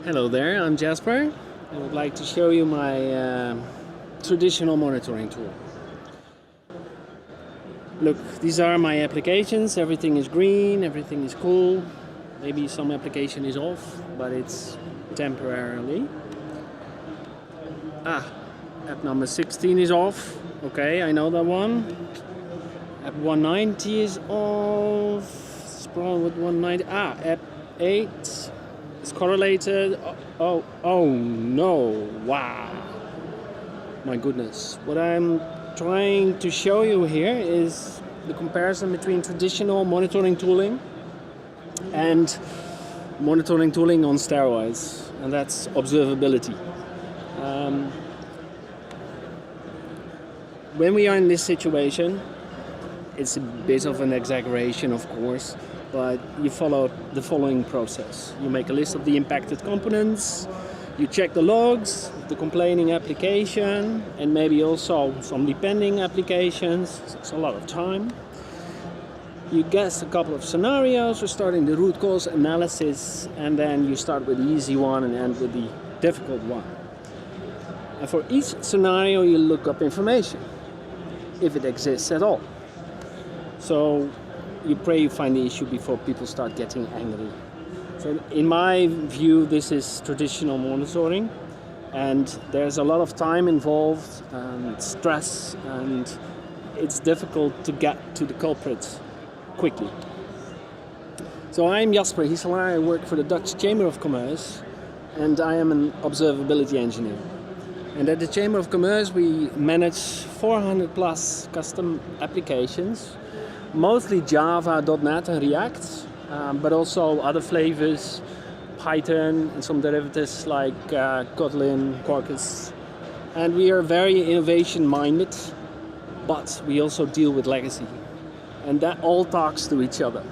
Hello there, I'm Jasper. I would like to show you my traditional monitoring tool. Look, these are my applications. Everything is green, everything is cool. Maybe some application is off, but it's temporarily. App number 16 is off. Okay, I know that one. App 190 is off. What's wrong with 190? App 8 is correlated. Oh no, wow. My goodness. What I'm trying to show you here is the comparison between traditional monitoring tooling and monitoring tooling on steroids, and that's observability. When we are in this situation, it's a bit of an exaggeration, of course, but you follow the following process. You make a list of the impacted components, you check the logs, the complaining application, and maybe also some depending applications. It's a lot of time. You guess a couple of scenarios, you're starting the root cause analysis, and then you start with the easy one and end with the difficult one. And for each scenario, you look up information, if it exists at all. So you pray you find the issue before people start getting angry. So in my view, this is traditional monitoring, and there's a lot of time involved and stress, and it's difficult to get to the culprits quickly. So I'm Jasper Hieselaar, I work for the Dutch Chamber of Commerce, and I am an observability engineer. And at the Chamber of Commerce we manage 400 plus custom applications, mostly Java, .NET and React, but also other flavors, Python and some derivatives like Kotlin, Quarkus. And we are very innovation minded, but we also deal with legacy. And that all talks to each other.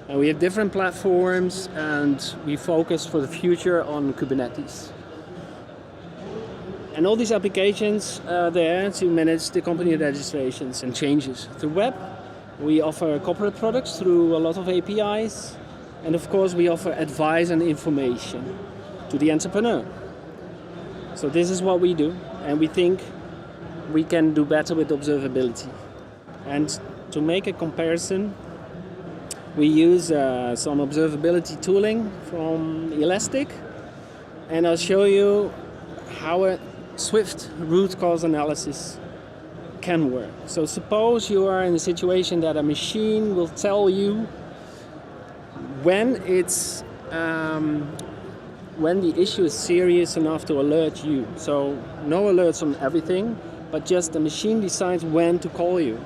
And we have different platforms, and we focus for the future on Kubernetes. And all these applications are there to manage the company registrations and changes. Through web, we offer corporate products through a lot of APIs. And of course, we offer advice and information to the entrepreneur. So this is what we do. And we think we can do better with observability. And to make a comparison, we use some observability tooling from Elastic. And I'll show you how a swift root cause analysis can work. So suppose you are in a situation that a machine will tell you when the issue is serious enough to alert you. So no alerts on everything, but just the machine decides when to call you.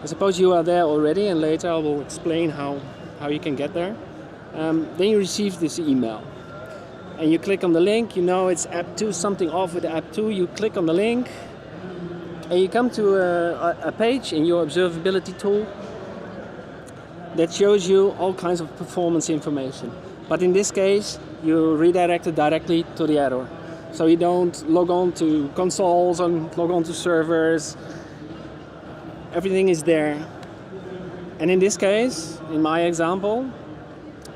I suppose you are there already, and later I will explain how you can get there. Then you receive this email. And you click on the link, you know it's app 2, something off with app 2, you click on the link, and you come to a page in your observability tool that shows you all kinds of performance information. But in this case, you redirect it directly to the error. So you don't log on to consoles and log on to servers. Everything is there. And in this case, in my example,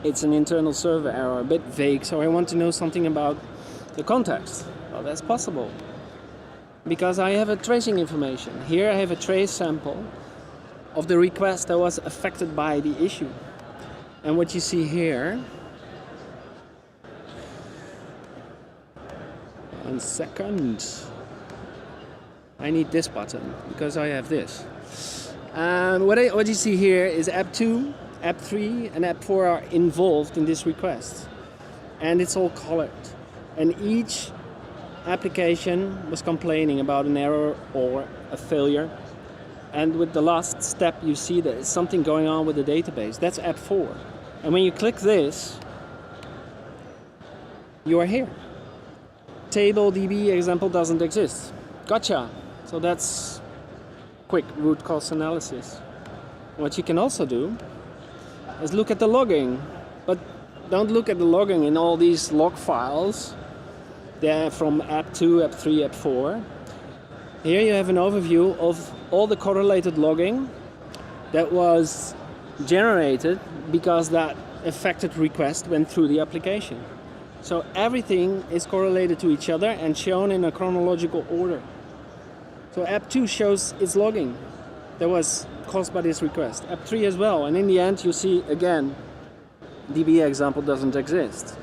it's an internal server error, a bit vague, so I want to know something about the context. Well, that's possible, because I have a tracing information. Here I have a trace sample of the request that was affected by the issue. And what you see here, 1 second, I need this button, because I have this. What you see here is app 2, app 3 and app 4 are involved in this request, and it's all colored, and each application was complaining about an error or a failure, and with the last step you see that there's something going on with the database. That's app 4, and when you click this, you are here. Table DB example doesn't exist. Gotcha. So that's quick root cause analysis. What you can also do is look at the logging, but don't look at the logging in all these log files. They're from app 2, app 3, app 4. Here you have an overview of all the correlated logging that was generated because that affected request went through the application. So everything is correlated to each other and shown in a chronological order. So app 2 shows its logging that was caused by this request. App 3 as well, and in the end you see again, DB example doesn't exist.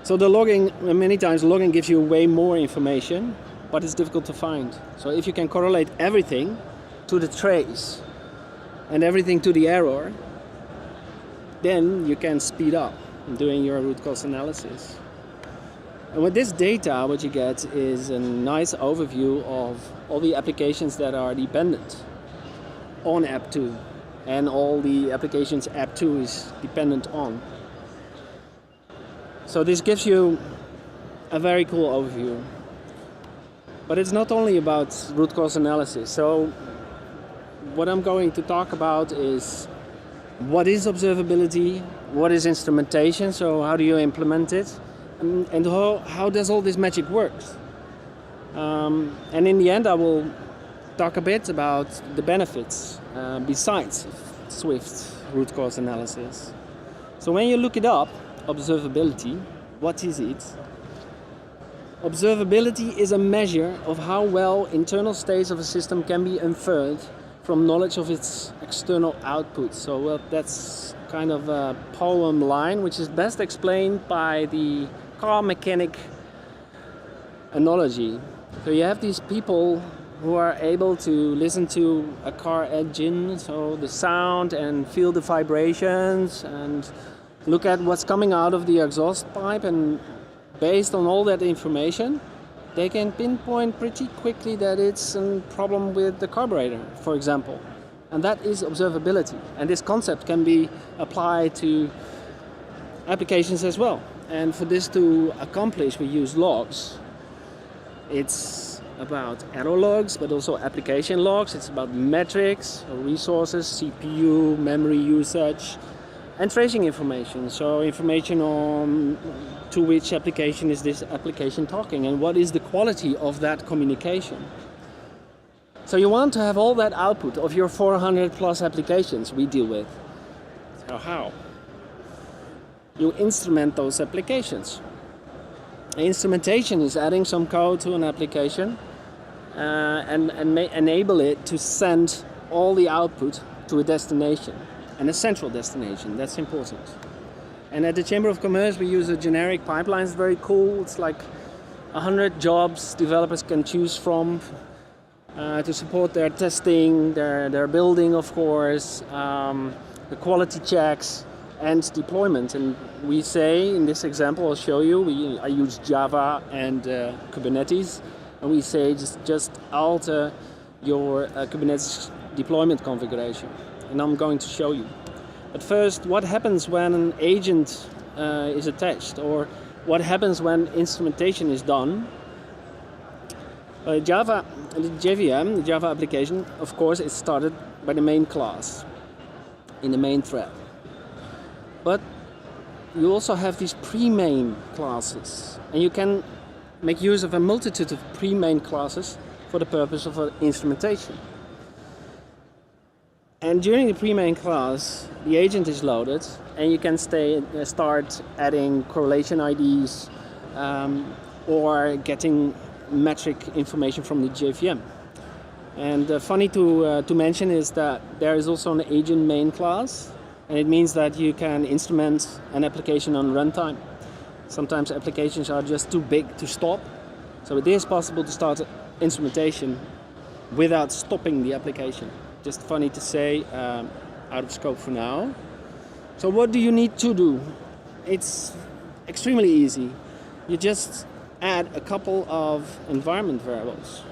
So the logging, many times logging gives you way more information, but it's difficult to find. So if you can correlate everything to the trace and everything to the error, then you can speed up in doing your root cause analysis. And with this data, what you get is a nice overview of all the applications that are dependent on app 2 and all the applications app 2 is dependent on. So this gives you a very cool overview. But it's not only about root cause analysis. So what I'm going to talk about is what is observability, what is instrumentation, so how do you implement it, and how does all this magic work. And in the end I will talk a bit about the benefits besides Swift root cause analysis. So when you look it up, observability, what is it? Observability is a measure of how well internal states of a system can be inferred from knowledge of its external output. So well, that's kind of a poem line, which is best explained by the car mechanic analogy. So you have these people who are able to listen to a car engine, so the sound, and feel the vibrations and look at what's coming out of the exhaust pipe, and based on all that information they can pinpoint pretty quickly that it's a problem with the carburetor, for example. And that is observability. And this concept can be applied to applications as well. And for this to accomplish, we use logs. It's about error logs, but also application logs. It's about metrics, resources, CPU, memory usage, and tracing information. So information on to which application is this application talking and what is the quality of that communication. So you want to have all that output of your 400 plus applications we deal with. So how? You instrument those applications. Instrumentation is adding some code to an application and may enable it to send all the output to a destination, and a central destination. That's important. And at the Chamber of Commerce we use a generic pipeline. It's very cool. It's like 100 jobs developers can choose from to support their testing, their building, of course, the quality checks and deployment. And we say, in this example I'll show you, I use Java and Kubernetes, and we say just alter your Kubernetes deployment configuration. And I'm going to show you. But first, what happens when an agent is attached, or what happens when instrumentation is done? Java, the JVM, the Java application, of course, is started by the main class in the main thread. But you also have these pre-main classes, and you can make use of a multitude of pre-main classes for the purpose of instrumentation. And during the pre-main class, the agent is loaded, and you can start adding correlation IDs or getting metric information from the JVM. And funny to mention is that there is also an agent main class, and it means that you can instrument an application on runtime. Sometimes applications are just too big to stop, so it is possible to start instrumentation without stopping the application. Just funny to say, out of scope for now. So what do you need to do? It's extremely easy. You just add a couple of environment variables.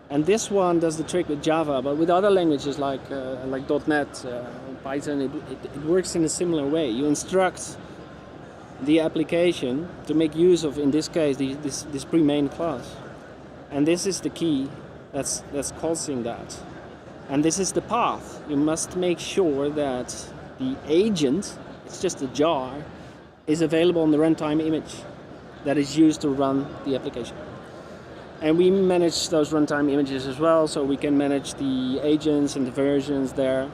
And this one does the trick with Java, but with other languages like .NET, Python, it works in a similar way. You instruct the application to make use of, in this case, this pre-main class. And this is the key that's causing that. And this is the path. You must make sure that the agent, it's just a jar, is available on the runtime image that is used to run the application. And we manage those runtime images as well, so we can manage the agents and the versions there.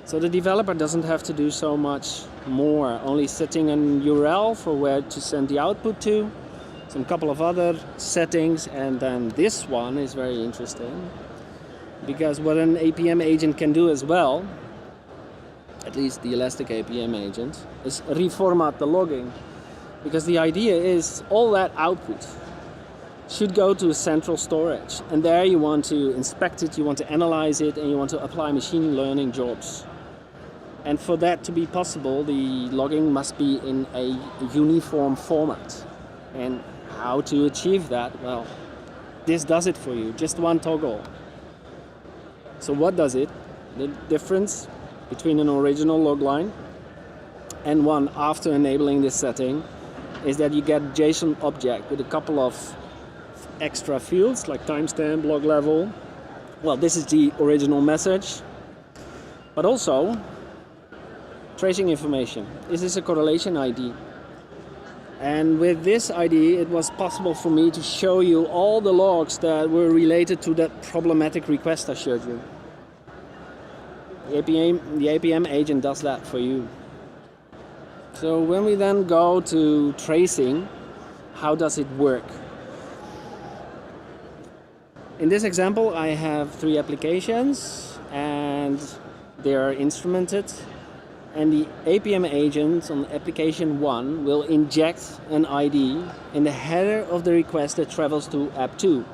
So the developer doesn't have to do so much more, only setting an URL for where to send the output to, some couple of other settings, and then this one is very interesting, because what an APM agent can do as well, at least the Elastic APM agent, is reformat the logging. Because the idea is all that output should go to a central storage. And there you want to inspect it, you want to analyze it, and you want to apply machine learning jobs. And for that to be possible, the logging must be in a uniform format. And how to achieve that? Well, this does it for you, just one toggle. So what does it? The difference between an original log line and one after enabling this setting is that you get a JSON object with a couple of extra fields like timestamp, log level. Well, this is the original message, but also tracing information. This is a correlation ID. And with this ID, it was possible for me to show you all the logs that were related to that problematic request I showed you. The APM agent does that for you. So when we then go to tracing, how does it work? In this example, I have 3 applications and they are instrumented. And the APM agent on application 1 will inject an ID in the header of the request that travels to app 2.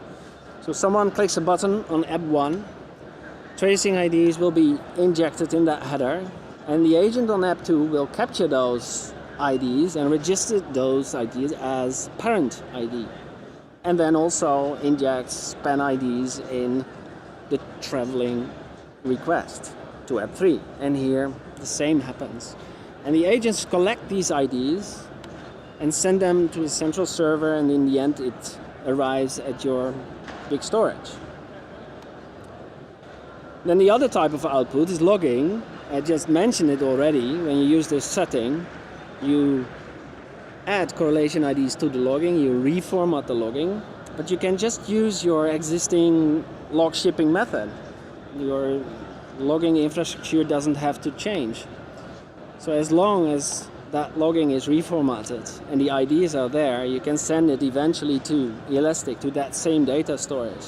So someone clicks a button on app 1, tracing IDs will be injected in that header, and the agent on app 2 will capture those IDs and register those IDs as parent ID. And then also injects span IDs in the traveling request to app 3. And here the same happens. And the agents collect these IDs and send them to a central server, and in the end it arrives at your big storage. Then the other type of output is logging. I just mentioned it already. When you use this setting, you add correlation IDs to the logging, you reformat the logging, but you can just use your existing log shipping method. Your logging infrastructure doesn't have to change. So as long as that logging is reformatted and the IDs are there, you can send it eventually to Elastic, to that same data storage.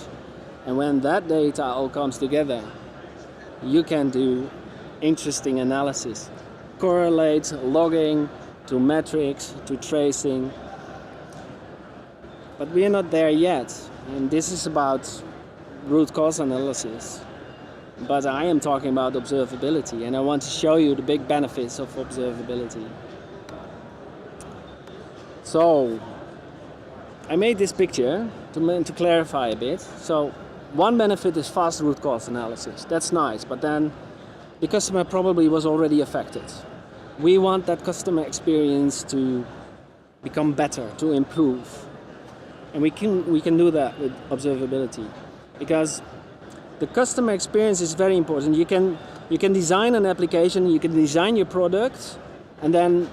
And when that data all comes together, you can do interesting analysis. Correlate logging to metrics, to tracing. But we are not there yet. And this is about root cause analysis. But I am talking about observability, and I want to show you the big benefits of observability. So, I made this picture to clarify a bit. So, one benefit is fast root cause analysis. That's nice, but then the customer probably was already affected. We want that customer experience to become better, to improve. And we can do that with observability, because the customer experience is very important. You can design an application, you can design your product, and then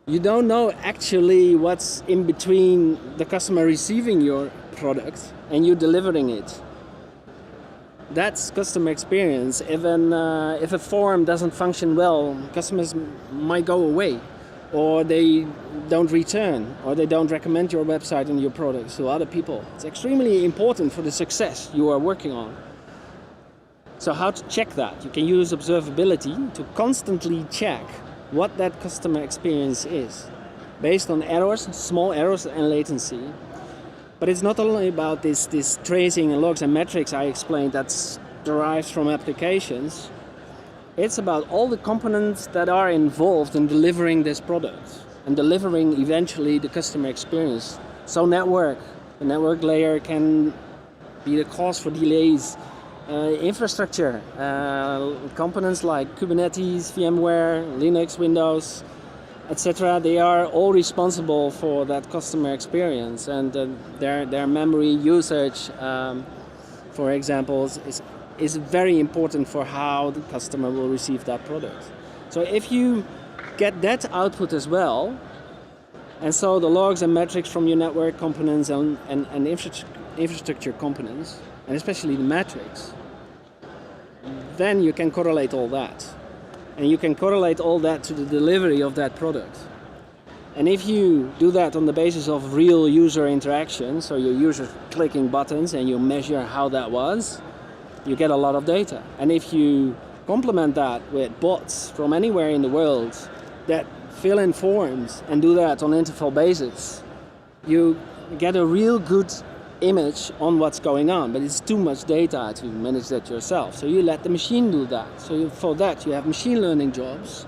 you don't know actually what's in between the customer receiving your product and you delivering it. That's customer experience. If a form doesn't function well, customers might go away, or they don't return, or they don't recommend your website and your products to other people. It's extremely important for the success you are working on. So how to check that? You can use observability to constantly check what that customer experience is, based on errors, small errors and latency. But it's not only about this tracing and logs and metrics I explained that's derived from applications. It's about all the components that are involved in delivering this product and delivering eventually the customer experience. So the network layer can be the cause for delays. Infrastructure, components like Kubernetes, VMware, Linux, Windows, etc. They are all responsible for that customer experience, and their memory usage, for example, is very important for how the customer will receive that product. So if you get that output as well, and so the logs and metrics from your network components and infrastructure components, and especially the metrics, then you can correlate all that. And you can correlate all that to the delivery of that product. And if you do that on the basis of real user interaction, so your user clicking buttons and you measure how that was, you get a lot of data. And if you complement that with bots from anywhere in the world that fill in forms and do that on interval basis, you get a real good image on what's going on, but it's too much data to manage that yourself. So you let the machine do that. So for that you have machine learning jobs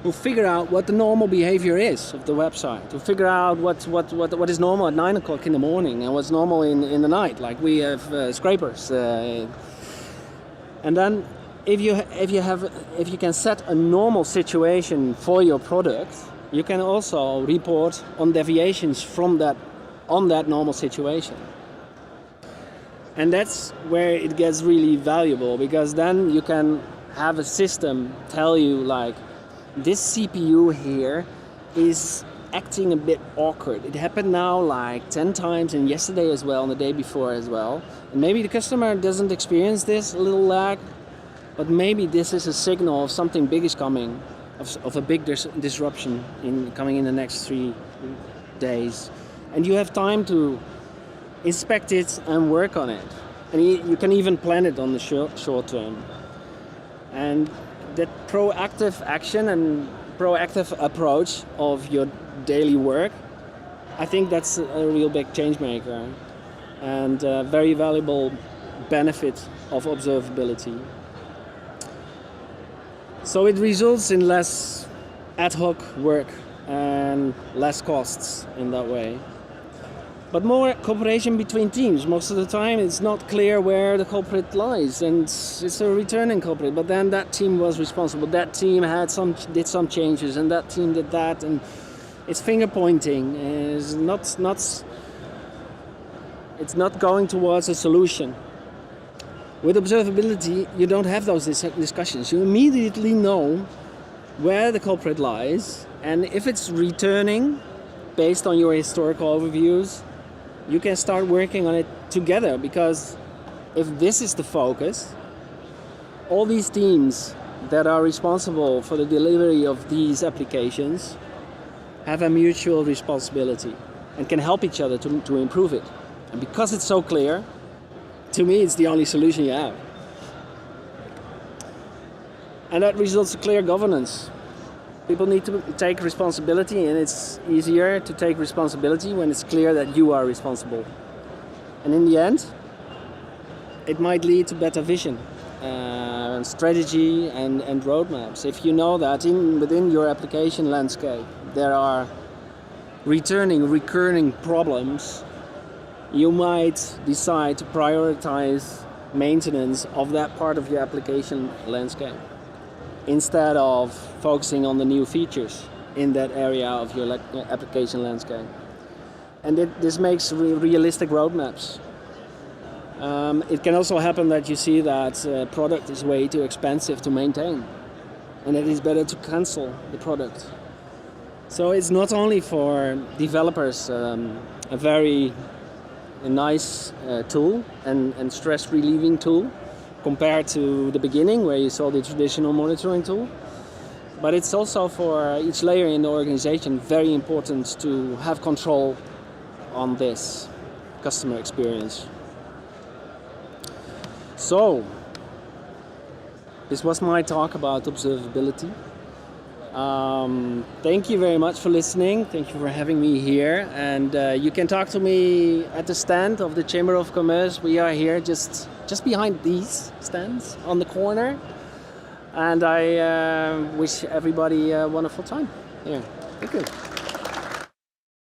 who figure out what the normal behavior is of the website, to figure out what is normal at 9 o'clock in the morning and what's normal in the night, like we have scrapers. And then if you can set a normal situation for your product, you can also report on deviations from that on that normal situation. And that's where it gets really valuable, because then you can have a system tell you like, this CPU here is acting a bit awkward. It happened now like 10 times and yesterday as well and the day before as well. And maybe the customer doesn't experience this little lag, but maybe this is a signal of something big is coming, of a big disruption coming in the next 3 days. And you have time to inspect it and work on it. And you can even plan it on the short term. And that proactive action and proactive approach of your daily work, I think that's a real big change maker and a very valuable benefit of observability. So it results in less ad hoc work and less costs in that way. But more cooperation between teams. Most of the time it's not clear where the culprit lies, and it's a returning culprit, but then that team was responsible. That team did some changes and that team did that, and it's finger pointing. It's not going towards a solution. With observability, you don't have those discussions. You immediately know where the culprit lies, and if it's returning based on your historical overviews, you can start working on it together, because if this is the focus, all these teams that are responsible for the delivery of these applications have a mutual responsibility and can help each other to improve it. And because it's so clear, to me it's the only solution you have. And that results in clear governance. People need to take responsibility, and it's easier to take responsibility when it's clear that you are responsible. And in the end, it might lead to better vision, strategy and roadmaps. If you know that within your application landscape there are recurring problems, you might decide to prioritize maintenance of that part of your application landscape, instead of focusing on the new features in that area of your application landscape. And this makes realistic roadmaps. It can also happen that you see that a product is way too expensive to maintain, and it is better to cancel the product. So it's not only for developers a very nice tool and stress relieving tool, compared to the beginning where you saw the traditional monitoring tool. But it's also for each layer in the organization very important to have control on this customer experience. So, this was my talk about observability. Thank you very much for listening. Thank you for having me here. And you can talk to me at the stand of the Chamber of Commerce. We are here just behind these stands on the corner. And I wish everybody a wonderful time here. Thank you.